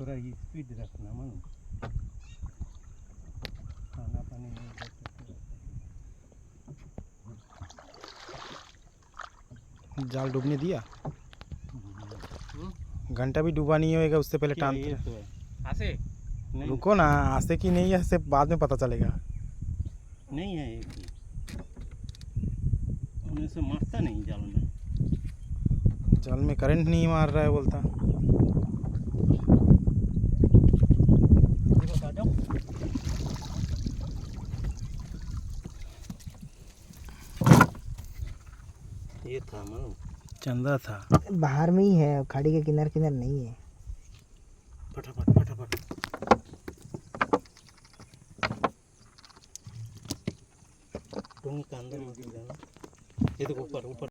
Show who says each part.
Speaker 1: थोड़ा स्पीड रखना मानो खाना पानी नहीं दे सकते।
Speaker 2: जाल डूबने दिया? घंटा भी डूबा नहीं होएगा, उससे पहले टांगते
Speaker 1: तो
Speaker 3: आसे
Speaker 2: रुको ना, आसे की नहीं है, से बाद में पता चलेगा।
Speaker 1: नहीं है एक ही उन्हें से मारता नहीं जाल में।
Speaker 2: जाल में करंट नहीं मार रहा है बोलता।
Speaker 1: ये था मानो
Speaker 2: चंदा था,
Speaker 4: बाहर में ही है, खाड़ी के किनारे किनारे नहीं है।
Speaker 1: फटाफट फटाफट टोंगी का अंदर मत जाना। ये तो ऊपर ऊपर